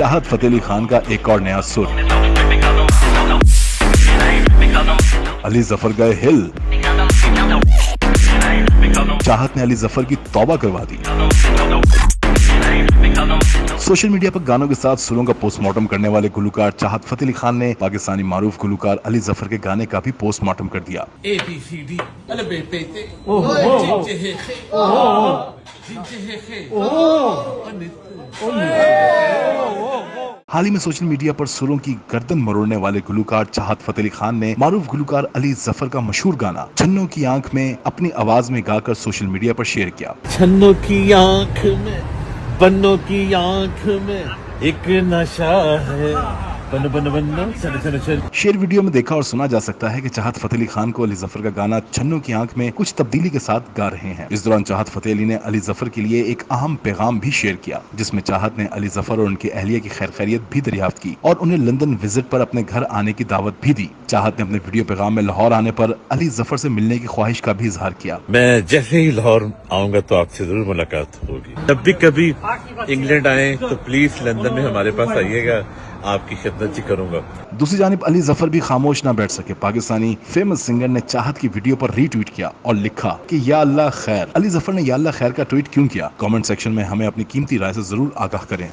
चाहत फतेह अली खान का एक और नया सुर। अली जफर गए हिल। चाहत ने अली जफर की तौबा करवा दी। सोशल मीडिया पर गानों के साथ सुरों का पोस्टमार्टम करने वाले गुलकार चाहत फतेह अली खान ने पाकिस्तानी मारूफ गुलकार अली जफर के गाने का भी पोस्टमार्टम कर दिया। हाल ही में सोशल मीडिया पर सुरों की गर्दन मरोड़ने वाले गुलकार चाहत फतेह अली खान ने मारूफ गुलकार अली जफर का मशहूर गाना छन्नों की आंख में अपनी आवाज में गाकर सोशल मीडिया पर शेयर किया। छन्नों की आंख में, बन्नों की आंख में एक नशा है, बन बन बन्नो चल चल चल। शेयर वीडियो में देखा और सुना जा सकता है कि चाहत फतेह अली खान को अली जफर का गाना छन्नों की आंख में कुछ तब्दीली के साथ गा रहे हैं। इस दौरान चाहत फतेह अली ने अली जफर के लिए एक अहम पैगाम भी शेयर किया, जिसमें चाहत ने अली जफर और उनकी अहलिया की खैर खैरियत भी दरियाफ्त की और उन्हें लंदन विजिट पर अपने घर आने की दावत भी दी। चाहत ने अपने वीडियो पैगाम में लाहौर आने पर अली जफर से मिलने की ख्वाहिश का भी इजहार किया। मैं जैसे ही लाहौर आऊंगा तो आपसे जरूर मुलाकात होगी। जब भी कभी इंग्लैंड आए तो प्लीज लंदन में हमारे पास आइएगा, आपकी खिदमत ही करूंगा। दूसरी जानिब अली जफर भी खामोश न बैठ सके। पाकिस्तानी फेमस सिंगर ने चाहत की वीडियो पर रीट्वीट किया और लिखा कि या अल्लाह खैर। अली जफर ने या अल्लाह खैर का ट्वीट क्यों किया? कमेंट सेक्शन में हमें अपनी कीमती राय से जरूर आगाह करें।